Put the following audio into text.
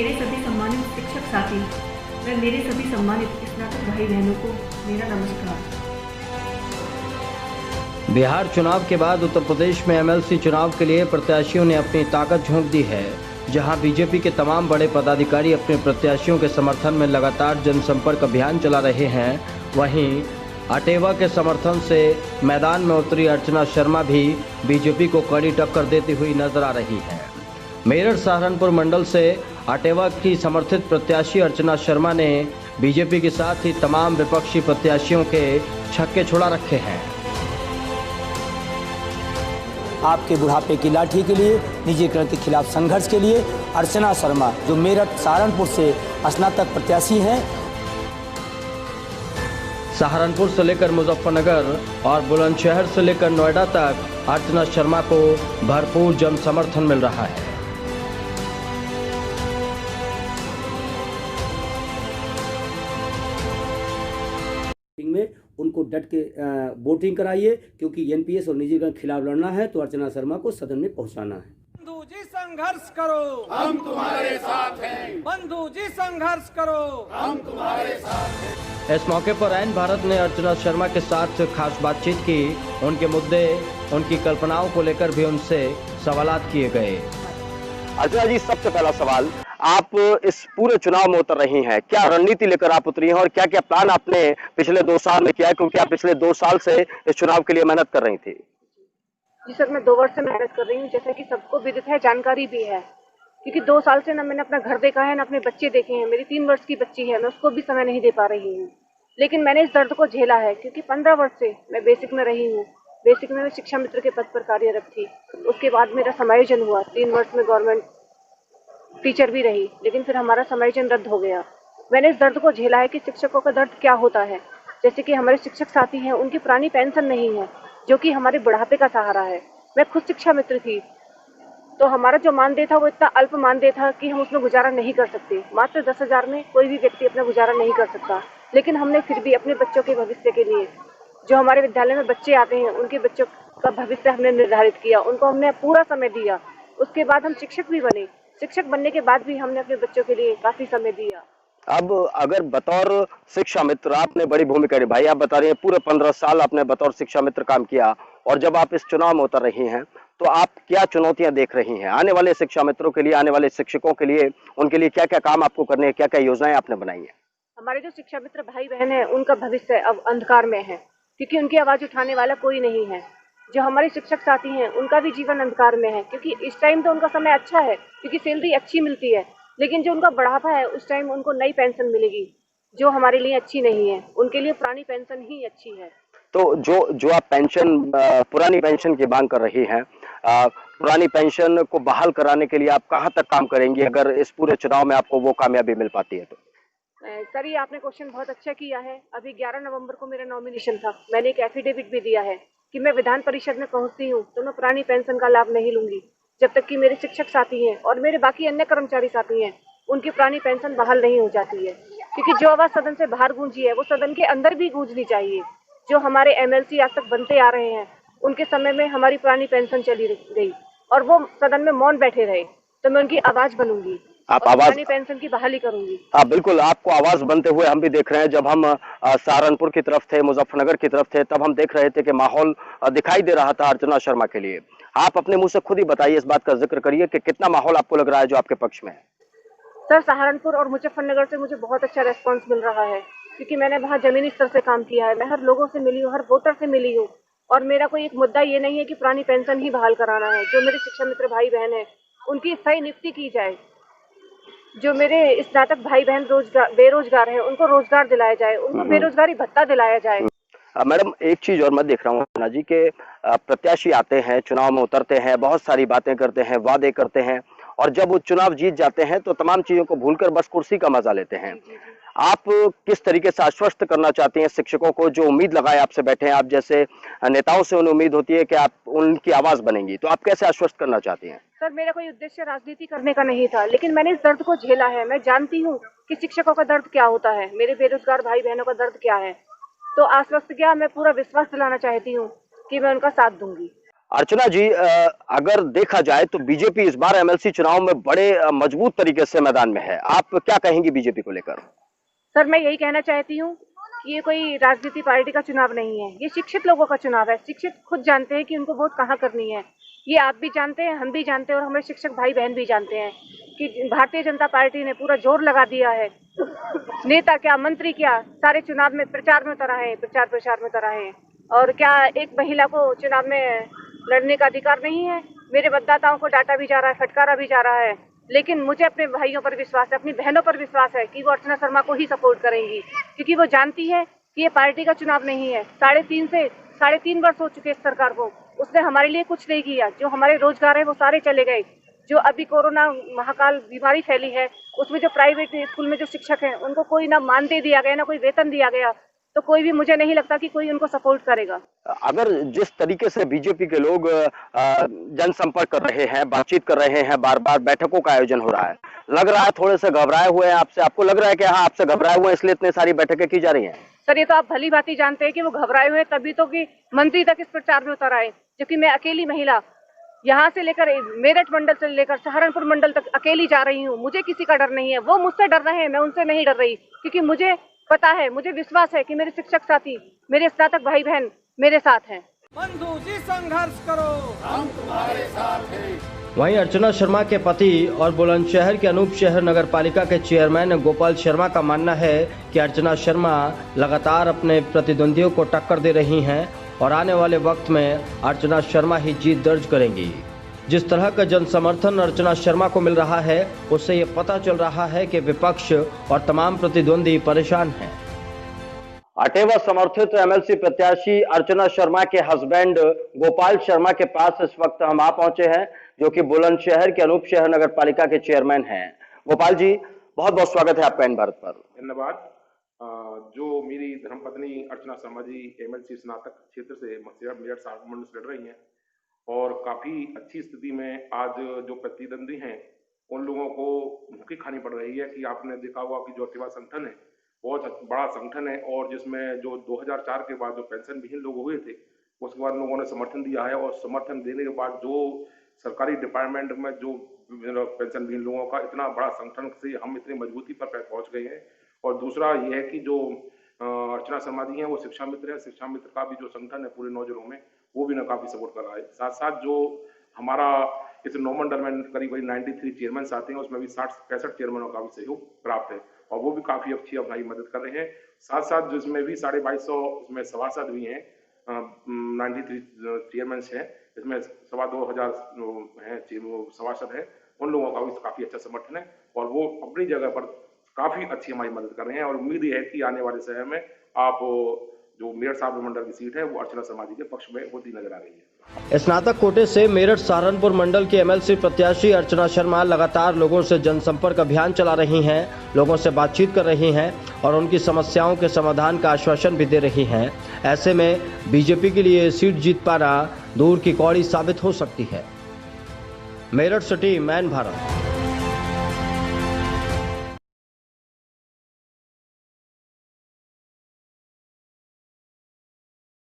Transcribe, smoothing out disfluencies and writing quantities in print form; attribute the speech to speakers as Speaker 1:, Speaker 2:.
Speaker 1: मेरे सभी सम्मानित शिक्षक साथी व मेरे सभी सम्मानित स्नातक भाई बहनों को मेरा नमस्कार।
Speaker 2: बिहार चुनाव के बाद उत्तर प्रदेश में एमएलसी चुनाव के लिए प्रत्याशियों ने अपनी ताकत झोंक दी है। जहां बीजेपी के तमाम बड़े पदाधिकारी अपने प्रत्याशियों के समर्थन में लगातार जनसंपर्क अभियान चला रहे हैं, वहीं अटेवा के समर्थन से मैदान में उतरी अर्चना शर्मा भी बीजेपी को कड़ी टक्कर देती हुई नजर आ रही है। मेरठ सहारनपुर मंडल से अटेवा की समर्थित प्रत्याशी अर्चना शर्मा ने बीजेपी के साथ ही तमाम विपक्षी प्रत्याशियों के छक्के छुड़ा रखे हैं।
Speaker 3: आपके बुढ़ापे की लाठी के लिए, निजीकरण के खिलाफ संघर्ष के लिए अर्चना शर्मा, जो मेरठ सहारनपुर से स्नातक प्रत्याशी हैं।
Speaker 2: सहारनपुर से लेकर मुजफ्फरनगर और बुलंदशहर से लेकर नोएडा तक अर्चना शर्मा को भरपूर जन समर्थन मिल रहा है।
Speaker 4: में उनको डट के वोटिंग कराइए, क्योंकि एनपीएस और निजीकरण के खिलाफ लड़ना है तो अर्चना शर्मा को सदन में पहुंचाना है।
Speaker 5: बंधु जी संघर्ष करो,
Speaker 6: हम तुम्हारे साथ हैं।
Speaker 5: बंधु जी संघर्ष करो,
Speaker 6: हम तुम्हारे साथ हैं।
Speaker 2: इस मौके पर ऐन भारत ने अर्चना शर्मा के साथ खास बातचीत की। उनके मुद्दे, उनकी कल्पनाओं को लेकर भी उनसे सवालात किए गए।
Speaker 7: अर्चना जी, सबसे पहला सवाल, आप इस पूरे चुनाव में उतर रही हैं, क्या रणनीति लेकर आप उतरी हैं और क्या क्या प्लान आपने पिछले 2 साल में किया है, क्योंकि आप पिछले 2 साल से इस चुनाव के लिए मेहनत कर रही थी?
Speaker 1: जी सर, मैं 2 वर्ष से मेहनत कर रही हूँ, जैसा कि सबको विदित है, जानकारी भी है, क्योंकि 2 साल से ना मैंने अपना घर देखा है ना अपने बच्चे देखे हैं। मेरी 3 वर्ष की बच्ची है, मैं उसको भी समय नहीं दे पा रही हूँ। लेकिन मैंने इस दर्द को झेला है, क्योंकि 15 वर्ष से मैं बेसिक में रही हूँ। बेसिक में मैं शिक्षा मित्र के पद पर कार्यरत थी। उसके बाद मेरा समायोजन हुआ, 3 वर्ष में गवर्नमेंट टीचर भी रही, लेकिन फिर हमारा समायोजन रद्द हो गया। मैंने इस दर्द को झेला है कि शिक्षकों का दर्द क्या होता है। जैसे कि हमारे शिक्षक साथी हैं, उनकी पुरानी पेंशन नहीं है, जो कि हमारे बुढ़ापे का सहारा है। मैं खुद शिक्षा मित्र थी, तो हमारा जो मानदेय था वो इतना अल्प मानदेय था कि हम उसमें गुजारा नहीं कर सकते। मात्र 10,000 में कोई भी व्यक्ति अपना गुजारा नहीं कर सकता। लेकिन हमने फिर भी अपने बच्चों के भविष्य के लिए, जो हमारे विद्यालय में बच्चे आते हैं, उनके बच्चों का भविष्य हमने निर्धारित किया, उनको हमने पूरा समय दिया। उसके बाद हम शिक्षक भी बने। शिक्षक बनने के बाद भी हमने अपने बच्चों के लिए काफी समय दिया।
Speaker 7: अब अगर बतौर शिक्षा मित्र आपने बड़ी भूमिका निभाई, आप बता रही हैं पूरे 15 साल आपने बतौर शिक्षा मित्र काम किया, और जब आप इस चुनाव में उतर रही हैं तो आप क्या चुनौतियां देख रही हैं आने वाले शिक्षा मित्रों के लिए, आने वाले शिक्षकों के लिए? उनके लिए क्या क्या काम आपको करने हैं, क्या क्या योजनाएं आपने बनाई है?
Speaker 1: हमारे जो शिक्षा मित्र भाई बहन है, उनका भविष्य अब अंधकार में है, क्योंकि उनकी आवाज उठाने वाला कोई नहीं है। जो हमारे शिक्षक साथी हैं, उनका भी जीवन अंधकार में है, क्योंकि इस टाइम तो उनका समय अच्छा है, क्योंकि सैलरी अच्छी मिलती है। लेकिन जो उनका बढ़ापा है, उस टाइम उनको नई पेंशन मिलेगी, जो हमारे लिए अच्छी नहीं है। उनके लिए पुरानी पेंशन ही अच्छी है।
Speaker 7: तो जो आप पेंशन, पुरानी पेंशन की मांग कर रही हैं, पुरानी पेंशन को बहाल कराने के लिए आप कहाँ तक काम करेंगी, अगर इस पूरे चुनाव में आपको वो कामयाबी मिल पाती है तो?
Speaker 1: सर, ये आपने क्वेश्चन बहुत अच्छा किया है। अभी 11 नवंबर को मेरा नॉमिनेशन था। मैंने एक एफिडेविट भी दिया है कि मैं विधान परिषद में पहुंचती हूं तो मैं पुरानी पेंशन का लाभ नहीं लूंगी, जब तक कि मेरे शिक्षक साथी हैं और मेरे बाकी अन्य कर्मचारी साथी हैं, उनकी पुरानी पेंशन बहाल नहीं हो जाती है। क्योंकि जो आवाज सदन से बाहर गूंजी है, वो सदन के अंदर भी गूंजनी चाहिए। जो हमारे एमएलसी आज तक बनते आ रहे हैं, उनके समय में हमारी पुरानी पेंशन चली गई और वो सदन में मौन बैठे रहे, तो मैं उनकी आवाज बनूंगी,
Speaker 7: आप आवाज,
Speaker 1: पेंशन की बहाली करूंगी।
Speaker 7: हाँ बिल्कुल, आपको आवाज बनते हुए हम भी देख रहे हैं। जब हम सहारनपुर की तरफ थे, मुजफ्फरनगर की तरफ थे, तब हम देख रहे थे कि माहौल दिखाई दे रहा था अर्चना शर्मा के लिए। आप अपने मुंह से खुद ही बताइए, इस बात का जिक्र करिए कि कितना माहौल आपको लग रहा है जो आपके पक्ष में है?
Speaker 1: सर, सहारनपुर और मुजफ्फरनगर से मुझे बहुत अच्छा रेस्पॉन्स मिल रहा है, क्योंकि मैंने वहाँ जमीनी स्तर से काम किया है। मैं हर लोगों से मिली हूँ, हर वोटर से मिली हूँ, और मेरा कोई एक मुद्दा ये नहीं है कि पुरानी पेंशन ही बहाल कराना है। जो मेरे शिक्षा मित्र भाई बहन है, उनकी स्थायी नियुक्ति की जाए। जो मेरे स्नातक भाई बहन बेरोजगार हैं, उनको रोजगार दिलाया जाए, उनको बेरोजगारी भत्ता दिलाया जाए।
Speaker 7: मैडम, एक चीज और मैं देख रहा हूँ अर्चना जी के प्रत्याशी आते हैं, चुनाव में उतरते हैं, बहुत सारी बातें करते हैं, वादे करते हैं, और जब वो चुनाव जीत जाते हैं तो तमाम चीजों को भूलकर बस कुर्सी का मजा लेते हैं। आप किस तरीके से आश्वस्त करना चाहती हैं शिक्षकों को, जो उम्मीद लगाए आपसे बैठे हैं? आप जैसे नेताओं से उन्हें उम्मीद होती है कि आप उनकी आवाज बनेंगी, तो आप कैसे आश्वस्त करना चाहती हैं?
Speaker 1: सर, मेरा कोई उद्देश्य राजनीति करने का नहीं था, लेकिन मैंने इस दर्द को झेला है। मैं जानती हूँ कि शिक्षकों का दर्द क्या होता है, मेरे बेरोजगार भाई बहनों का दर्द क्या है। तो आश्वस्त क्या, मैं पूरा विश्वास दिलाना चाहती हूँ कि मैं उनका साथ दूंगी।
Speaker 7: अर्चना जी, अगर देखा जाए तो बीजेपी इस बार एमएलसी चुनाव में बड़े मजबूत तरीके से मैदान में है। आप क्या कहेंगी बीजेपी को लेकर?
Speaker 1: सर, मैं यही कहना चाहती हूँ कि ये कोई राजनीति पार्टी का चुनाव नहीं है, ये शिक्षित लोगों का चुनाव है। शिक्षित खुद जानते हैं कि उनको वोट कहाँ करनी है। ये आप भी जानते हैं, हम भी जानते हैं और हमारे शिक्षक भाई बहन भी जानते हैं कि भारतीय जनता पार्टी ने पूरा जोर लगा दिया है। नेता क्या, मंत्री क्या, सारे चुनाव में प्रचार में उतर आए हैं, प्रचार प्रसार में उतर आए हैं। और क्या एक महिला को चुनाव में लड़ने का अधिकार नहीं है? मेरे मतदाताओं को डांटा भी जा रहा है, फटकारा भी जा रहा है, लेकिन मुझे अपने भाइयों पर विश्वास है, अपनी बहनों पर विश्वास है कि वो अर्चना शर्मा को ही सपोर्ट करेंगी, क्योंकि वो जानती है कि ये पार्टी का चुनाव नहीं है। 3.5 वर्ष हो चुके इस सरकार को, उसने हमारे लिए कुछ नहीं किया। जो हमारे रोजगार है वो सारे चले गए। जो अभी कोरोना महाकाल बीमारी फैली है, उसमें जो प्राइवेट स्कूल में जो शिक्षक हैं उनको कोई ना मानदेय दिया गया, ना कोई वेतन दिया गया, तो कोई भी, मुझे नहीं लगता कि कोई उनको सपोर्ट करेगा।
Speaker 7: अगर जिस तरीके से बीजेपी के लोग जनसंपर्क कर रहे हैं, बातचीत कर रहे हैं, बार बार बैठकों का आयोजन हो रहा है, लग रहा है थोड़े से घबराए हुए हैं आपसे। आपको लग रहा है कि हाँ, आपसे घबराए हुए हैं इसलिए इतनी सारी बैठकें की जा रही हैं?
Speaker 1: सर, ये तो आप भली भांति जानते हैं कि वो घबराए हुए, तभी तो कि मंत्री तक इस प्रचार में उतर आए। जबकि मैं अकेली महिला यहाँ से लेकर मेरठ मंडल से लेकर सहारनपुर मंडल तक अकेली जा रही हूँ। मुझे किसी का डर नहीं है। वो मुझसे डर रहे हैं, मैं उनसे नहीं डर रही, क्योंकि मुझे पता है, मुझे विश्वास है कि मेरे शिक्षक साथी, मेरे स्नातक भाई बहन मेरे साथ हैं।
Speaker 5: बंधु जी, संघर्ष करो,
Speaker 6: हम तुम्हारे साथ हैं।
Speaker 2: वहीं अर्चना शर्मा के पति और बुलंदशहर के अनूप शहर नगर पालिका के चेयरमैन गोपाल शर्मा का मानना है कि अर्चना शर्मा लगातार अपने प्रतिद्वंदियों को टक्कर दे रही हैं और आने वाले वक्त में अर्चना शर्मा ही जीत दर्ज करेंगी। जिस तरह का जन समर्थन अर्चना शर्मा को मिल रहा है, उससे ये पता चल रहा है कि विपक्ष और तमाम प्रतिद्वंदी परेशान हैं।
Speaker 7: अटेवा समर्थित एमएलसी प्रत्याशी अर्चना शर्मा के हस्बैंड गोपाल शर्मा के पास इस वक्त हम आ पहुंचे हैं, जो कि बुलंदशहर के अनूप शहर नगर पालिका के चेयरमैन हैं। गोपाल जी, बहुत बहुत स्वागत है आपका इन भारत पर।
Speaker 8: धन्यवाद। जो मेरी धर्मपत्नी अर्चना शर्मा जी एमएलसी स्नातक क्षेत्र से मेरठ सहारनपुर मंडल से लड़ रही हैं और काफी अच्छी स्थिति में आज जो प्रतिद्वंदी हैं उन लोगों को भूखी खानी पड़ रही है। कि आपने देखा होगा कि जो अटेवा संगठन है बहुत बड़ा संगठन है और जिसमें जो 2004 के बाद जो पेंशन विहीन लोग हुए थे उसके बाद लोगों ने समर्थन दिया है और समर्थन देने के बाद जो सरकारी डिपार्टमेंट में जो पेंशन विहीन लोगों का इतना बड़ा संगठन से हम इतनी मजबूती पर पहुंच गए हैं। और दूसरा ये है कि जो अर्चना शर्मा जी हैं वो शिक्षा मित्र है। शिक्षा मित्र का भी जो संगठन है पूरे 9 जिलों में, वो भी ना काफी सपोर्ट कर रहा है। साथ साथ जो हमारा इस 9 मंडल में करीब 93 चेयरमैन आते हैं, उसमें भी 60-65 चेयरमैनों का भी सहयोग प्राप्त है और वो भी काफी अच्छी हमारी मदद कर रहे हैं। साथ साथ जिसमें भी 2250 इसमें सभासद भी हैं, 93 चेयरमैन हैं, इसमें 2500 हैं सभासद हैं, उन लोगों का भी काफी अच्छा समर्थन है और वो अपनी जगह पर काफी अच्छी हमारी मदद कर रहे हैं। और उम्मीद ये है कि आने वाले समय में आप जो मेरठ सहारनपुर मंडल की सीट है वो अर्चना शर्मा जी के पक्ष में होती नजर आ रही है।
Speaker 2: स्नातक कोटे से मेरठ सहारनपुर मंडल के एमएलसी प्रत्याशी अर्चना शर्मा लगातार लोगों से जनसंपर्क अभियान चला रही हैं, लोगों से बातचीत कर रही हैं और उनकी समस्याओं के समाधान का आश्वासन भी दे रही हैं। ऐसे में बीजेपी के लिए सीट जीत पाना दूर की कौड़ी साबित हो सकती है। Meerut city, man Bharat.